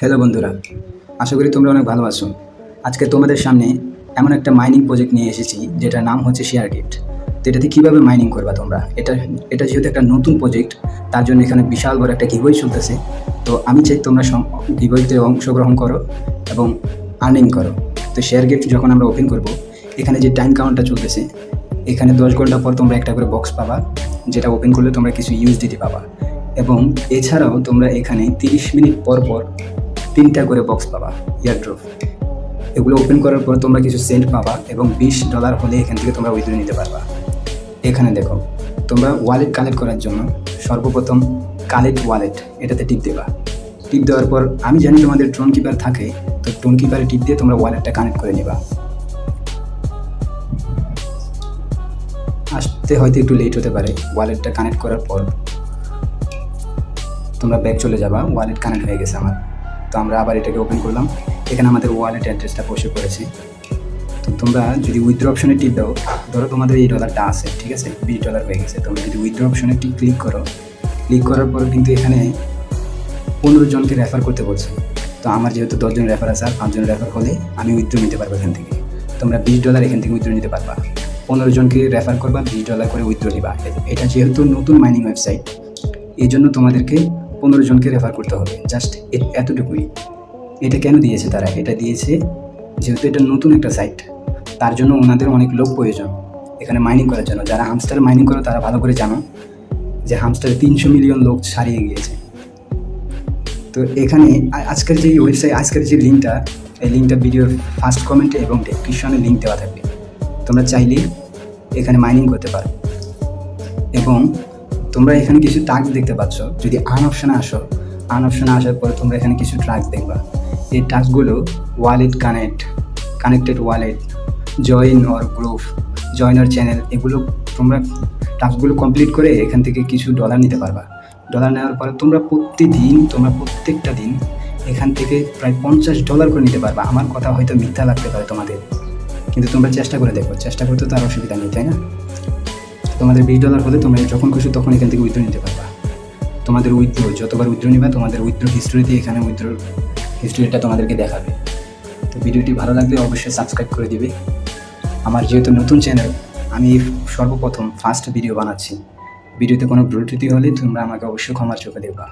Hello বন্ধুরা, আশা করি তোমরা অনেক ভালো আছো। আজকে তোমাদের সামনে এমন একটা মাইনিং প্রজেক্ট নিয়ে এসেছি যেটার নাম হচ্ছে শেয়ার গিফট। তো এটাতে কীভাবে মাইনিং করবা তোমরা, এটা যেহেতু একটা নতুন প্রজেক্ট, তার জন্য এখানে বিশাল বড় একটা গিভওয়ে চলতেছে। তো আমি চাই তোমরা গিভওয়েতে অংশগ্রহণ করো এবং আর্নিং করো। তো শেয়ার গিফট যখন আমরা ওপেন করব, এখানে যে টাইম কাউন্টটা চলতেছে, এখানে 10 ঘন্টা পর তোমরা একটা করে বক্স পাবা, যেটা ওপেন করলে তোমরা কিছু ইউএসডিটি পাবা। এবং এছাড়াও তোমরা এখানে 30 মিনিট পর পর 3টা করে বক্স পাবা এয়ারড্রপ। এগুলো ওপেন করার পর তোমরা কিছু সেন্ট পাবা এবং $20 হলে এখান থেকে তোমরা উইথড্র নিতে পারবা। এখানে দেখো, তোমরা ওয়ালেট কালেক্ট করার জন্য সর্বপ্রথম কালেক্ট ওয়ালেট এটাতে টিপ দেবা। টিপ দেওয়ার পর আমি জানি তোমাদের ট্রোন কিপার থাকে, তো ট্রোন কিপারে টিপ দিয়ে তোমরা ওয়ালেটটা কানেক্ট করে নিবা। আসতে হয়তো একটু লেট হতে পারে। ওয়ালেটটা কানেক্ট করার পর তোমরা ব্যাক চলে যাবা। ওয়ালেট কানেক্ট হয়ে গেছে আমার। তো আমরা আবার এটাকে ওপেন করলাম। এখানে আমাদের ওয়ালেট অ্যাড্রেসটা বসে পড়েছে। তো তোমরা যদি উইথড্র অপশনে টিপ দাও, ধরো তোমাদের এই ডলারটা আছে, ঠিক আছে, $20 হয়ে গেছে। তোমরা যদি উইথড্র অপশনে ক্লিক করো, ক্লিক করার পর কিন্তু এখানে 15 জনকে রেফার করতে বলছে। তো আমার যেহেতু 10 জন রেফার আছে, আর 5 জন রেফার হলে আমি উইথড্র নিতে পারবো এখান থেকে। তোমরা $20 এখান থেকে উইথড্র নিতে পারবা। 15 জনকে রেফার করবা, $20 করে উইথড্র নিবা। এটা যেহেতু নতুন মাইনিং ওয়েবসাইট, এই জন্য তোমাদেরকে 15 জনকে রেফার করতে হবে। জাস্ট এতটুকুই। এটা কেন দিয়েছে তারা? এটা দিয়েছে যেহেতু এটা নতুন একটা সাইট, তার জন্য ওনাদের অনেক লোক প্রয়োজন এখানে মাইনিং করার জন্য। যারা হামস্টার মাইনিং করো তারা ভালো করে জানো যে হামস্টারে 300 মিলিয়ন লোক ছাড়িয়ে গিয়েছে। তো এখানে আজকের যে ওয়েবসাইট, আজকের যে লিঙ্কটা, এই লিঙ্কটা ভিডিওর ফার্স্ট কমেন্টে এবং ডেসক্রিপশনে লিঙ্ক দেওয়া থাকবে। তোমরা চাইলে এখানে মাইনিং করতে পারো। এবং তোমরা এখানে কিছু টাস্ক দেখতে পাচ্ছ। যদি আর্ন অপশানে আসো, আর্ন অপশানে আসার পরে তোমরা এখানে কিছু টাস্ক দেখবা। এই টাস্কগুলো wallet connected wallet, join our group, join our channel, এগুলো তোমরা টাস্কগুলো কমপ্লিট করে এখান থেকে কিছু ডলার নিতে পারবা। ডলার নেওয়ার পরে তোমরা প্রত্যেকটা দিন এখান থেকে প্রায় $50 করে নিতে পারবা। আমার কথা হয়তো মিথ্যা লাগতে পারে তোমাদের, কিন্তু তোমরা চেষ্টা করে দেখো। চেষ্টা করতে তো আর অসুবিধা নেই, তাই না? তোমাদের $20 হলে তোমরা যখন খুশি তখন এখান থেকে উইথড্র নিতে পারবা। তোমাদের উইথড্র যতবার উইথড্র নিবা, তোমাদের উইথড্র হিস্ট্রিতে এখানে উইথড্র হিস্ট্রিটা তোমাদেরকে দেখাবে। তো ভিডিওটি ভালো লাগলে অবশ্যই সাবস্ক্রাইব করে দিবে। আমার যেহেতু নতুন চ্যানেল, আমি সর্বপ্রথম ফার্স্ট ভিডিও বানাচ্ছি। ভিডিওতে কোনো ভুল ত্রুটি হলে তোমরা আমাকে অবশ্যই ক্ষমার চোখে দেখবা।